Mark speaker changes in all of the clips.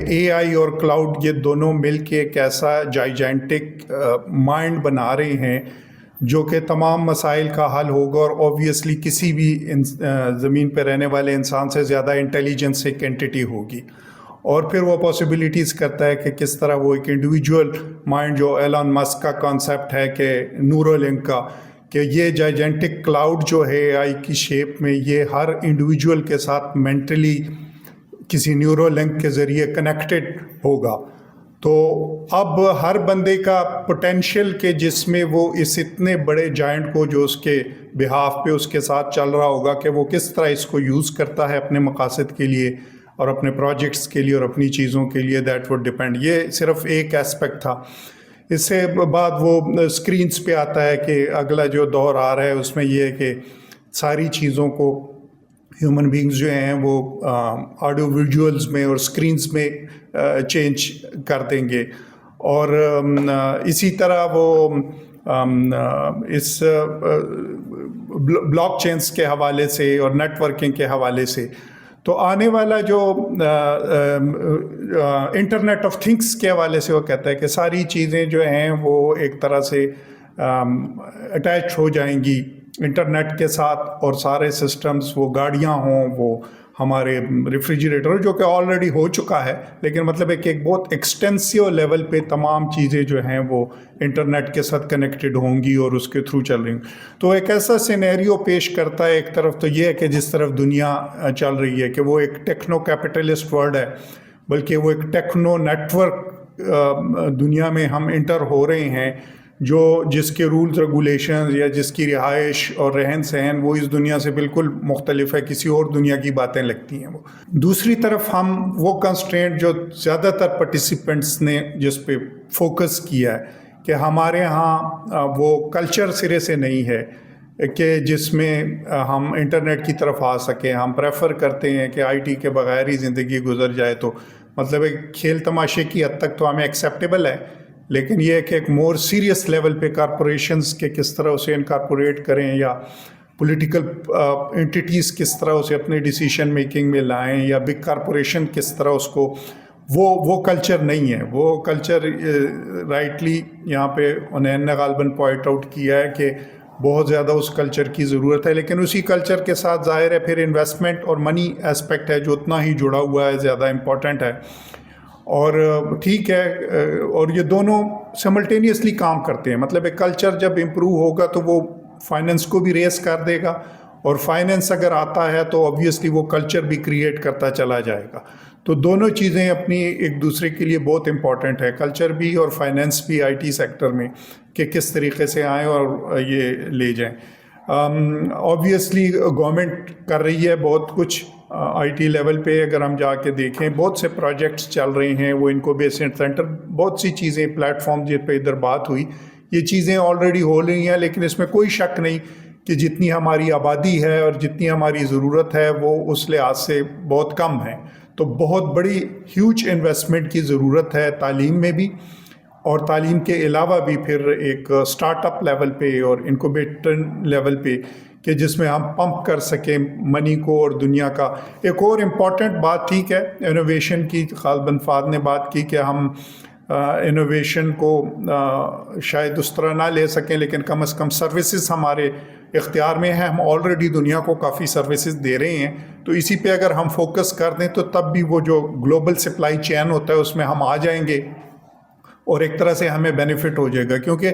Speaker 1: اے آئی اور کلاؤڈ یہ دونوں مل کے ایک ایسا جائجینٹک مائنڈ بنا رہے ہیں جو کہ تمام مسائل کا حل ہوگا، اور اوبویسلی کسی بھی زمین پہ رہنے والے انسان سے زیادہ انٹیلیجنس ایک اینٹی ہوگی، اور پھر وہ پاسبلٹیز کرتا ہے کہ کس طرح وہ ایک انڈیویجول مائنڈ جو ایلن مسک کا کانسیپٹ ہے کہ نیورو لنک کا، کہ یہ جائجینٹک کلاؤڈ جو ہے اے آئی کی شیپ میں یہ ہر انڈیویجول کے ساتھ مینٹلی کسی نیورو لنک کے ذریعے کنیکٹڈ ہوگا۔ تو اب ہر بندے کا پوٹینشیل کہ جس میں وہ اس اتنے بڑے جائنٹ کو جو اس کے بہاف پہ اس کے ساتھ چل رہا ہوگا کہ وہ کس طرح اس کو یوز کرتا ہے اپنے مقاصد کے لیے اور اپنے پروجیکٹس کے لیے اور اپنی چیزوں کے لیے، دیٹ وڈ ڈیپینڈ۔ یہ صرف ایک ایسپیکٹ تھا۔ اس سے بعد وہ اسکرینس پہ آتا ہے کہ اگلا جو دور آ رہا ہے اس میں یہ ہے کہ ساری چیزوں کو ہیومن بینگز جو ہیں وہ آڈیو ویژولز میں اور اسکرینس میں چینج کر دیں گے، اور اسی طرح وہ اس بلاک چینز کے حوالے سے اور نیٹ ورکنگ کے حوالے سے تو آنے والا جو انٹرنیٹ آف تھنگس کے حوالے سے وہ کہتا ہے کہ ساری چیزیں جو ہیں وہ ایک طرح سے اٹیچ ہو جائیں گی انٹرنیٹ کے ساتھ، اور سارے سسٹمز، وہ گاڑیاں ہوں، وہ ہمارے ریفریجریٹر جو کہ آلریڈی ہو چکا ہے، لیکن مطلب ہے کہ ایک بہت ایکسٹینسیو لیول پہ تمام چیزیں جو ہیں وہ انٹرنیٹ کے ساتھ کنیکٹڈ ہوں گی اور اس کے تھرو چل رہی ہوں۔ تو ایک ایسا سینیریو پیش کرتا ہے، ایک طرف تو یہ ہے کہ جس طرف دنیا چل رہی ہے کہ وہ ایک ٹیکنو کیپٹلسٹ ورلڈ ہے، بلکہ وہ ایک ٹیکنو نیٹ ورک دنیا میں ہم انٹر ہو رہے ہیں، جو جس کے رولز ریگولیشنز یا جس کی رہائش اور رہن سہن وہ اس دنیا سے بالکل مختلف ہے، کسی اور دنیا کی باتیں لگتی ہیں وہ۔ دوسری طرف ہم وہ کنسٹرینٹ جو زیادہ تر پارٹیسپینٹس نے جس پہ فوکس کیا ہے کہ ہمارے ہاں وہ کلچر سرے سے نہیں ہے کہ جس میں ہم انٹرنیٹ کی طرف آ سکیں۔ ہم پریفر کرتے ہیں کہ آئی ٹی کے بغیر ہی زندگی گزر جائے، تو مطلب ایک کھیل تماشے کی حد تک تو ہمیں ایکسیپٹیبل ہے، لیکن یہ کہ ایک مور سیریس لیول پہ کارپوریشنز کے کس طرح اسے انکارپوریٹ کریں، یا پولیٹیکل انٹیٹیز کس طرح اسے اپنے ڈیسیشن میکنگ میں لائیں، یا بگ کارپوریشن کس طرح اس کو، وہ کلچر نہیں ہے۔ وہ کلچر رائٹلی یہاں پہ انہیں نے غالباً پوائنٹ آؤٹ کیا ہے کہ بہت زیادہ اس کلچر کی ضرورت ہے، لیکن اسی کلچر کے ساتھ ظاہر ہے پھر انویسٹمنٹ اور منی اسپیکٹ ہے جو اتنا ہی جڑا ہوا ہے، زیادہ امپورٹنٹ ہے۔ اور ٹھیک ہے، اور یہ دونوں سملٹینیسلی کام کرتے ہیں۔ مطلب ایک کلچر جب امپروو ہوگا تو وہ فائننس کو بھی ریز کر دے گا، اور فائننس اگر آتا ہے تو obviously وہ کلچر بھی کریٹ کرتا چلا جائے گا۔ تو دونوں چیزیں اپنی ایک دوسرے کے لیے بہت امپورٹنٹ ہے، کلچر بھی اور فائننس بھی آئی ٹی سیکٹر میں، کہ کس طریقے سے آئیں اور یہ لے جائیں۔ obviously گورنمنٹ کر رہی ہے بہت کچھ آئی ٹی لیول پہ، اگر ہم جا کے دیکھیں بہت سے پروجیکٹس چل رہے ہیں، وہ انکوبیشن سینٹر، بہت سی چیزیں، پلیٹ فارم جن پہ ادھر بات ہوئی، یہ چیزیں آلریڈی ہو رہی ہیں، لیکن اس میں کوئی شک نہیں کہ جتنی ہماری آبادی ہے اور جتنی ہماری ضرورت ہے وہ اس لحاظ سے بہت کم ہے۔ تو بہت بڑی ہیوج انویسٹمنٹ کی ضرورت ہے تعلیم میں بھی، اور تعلیم کے علاوہ بھی پھر ایک سٹارٹ اپ لیول پہ اور انکوبیٹر لیول پہ، کہ جس میں ہم پمپ کر سکیں منی کو اور دنیا کا۔ ایک اور امپورٹنٹ بات ٹھیک ہے انوویشن کی، غالباً فاد نے بات کی کہ ہم انوویشن کو شاید اس طرح نہ لے سکیں، لیکن کم از کم سروسز ہمارے اختیار میں ہیں، ہم آلریڈی دنیا کو کافی سروسز دے رہے ہیں، تو اسی پہ اگر ہم فوکس کر دیں تو تب بھی وہ جو گلوبل سپلائی چین ہوتا ہے اس میں ہم آ جائیں گے، اور ایک طرح سے ہمیں بینیفٹ ہو جائے گا۔ کیونکہ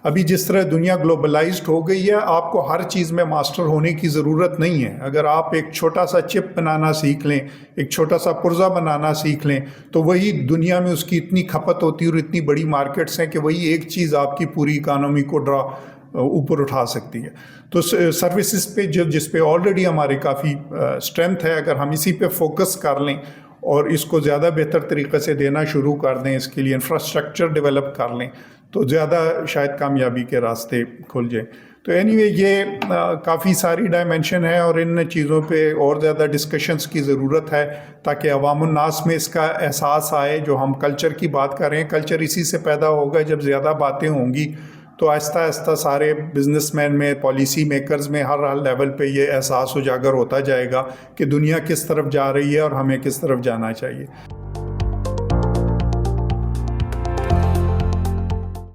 Speaker 1: ابھی جس طرح دنیا گلوبلائزڈ ہو گئی ہے، آپ کو ہر چیز میں ماسٹر ہونے کی ضرورت نہیں ہے۔ اگر آپ ایک چھوٹا سا چپ بنانا سیکھ لیں، ایک چھوٹا سا پرزہ بنانا سیکھ لیں، تو وہی دنیا میں اس کی اتنی کھپت ہوتی ہے اور اتنی بڑی مارکیٹس ہیں کہ وہی ایک چیز آپ کی پوری اکانومی کو اوپر اٹھا سکتی ہے۔ تو سروسز پہ جس پہ آلریڈی ہماری کافی اسٹرینتھ ہے، اگر ہم اسی پہ فوکس کر لیں اور اس کو زیادہ بہتر طریقے سے دینا شروع کر دیں، اس کے لیے انفراسٹرکچر ڈیولپ کر لیں، تو زیادہ شاید کامیابی کے راستے کھل جائیں۔ تو اینی وے یہ کافی ساری ڈائمینشن ہے، اور ان چیزوں پہ اور زیادہ ڈسکشنز کی ضرورت ہے تاکہ عوام الناس میں اس کا احساس آئے۔ جو ہم کلچر کی بات کر رہے ہیں، کلچر اسی سے پیدا ہوگا جب زیادہ باتیں ہوں گی، تو آہستہ آہستہ سارے بزنس مین میں، پالیسی میکرز میں، ہر لیول پہ یہ احساس اجاگر ہوتا جائے گا کہ دنیا کس طرف جا رہی ہے اور ہمیں کس طرف جانا چاہیے۔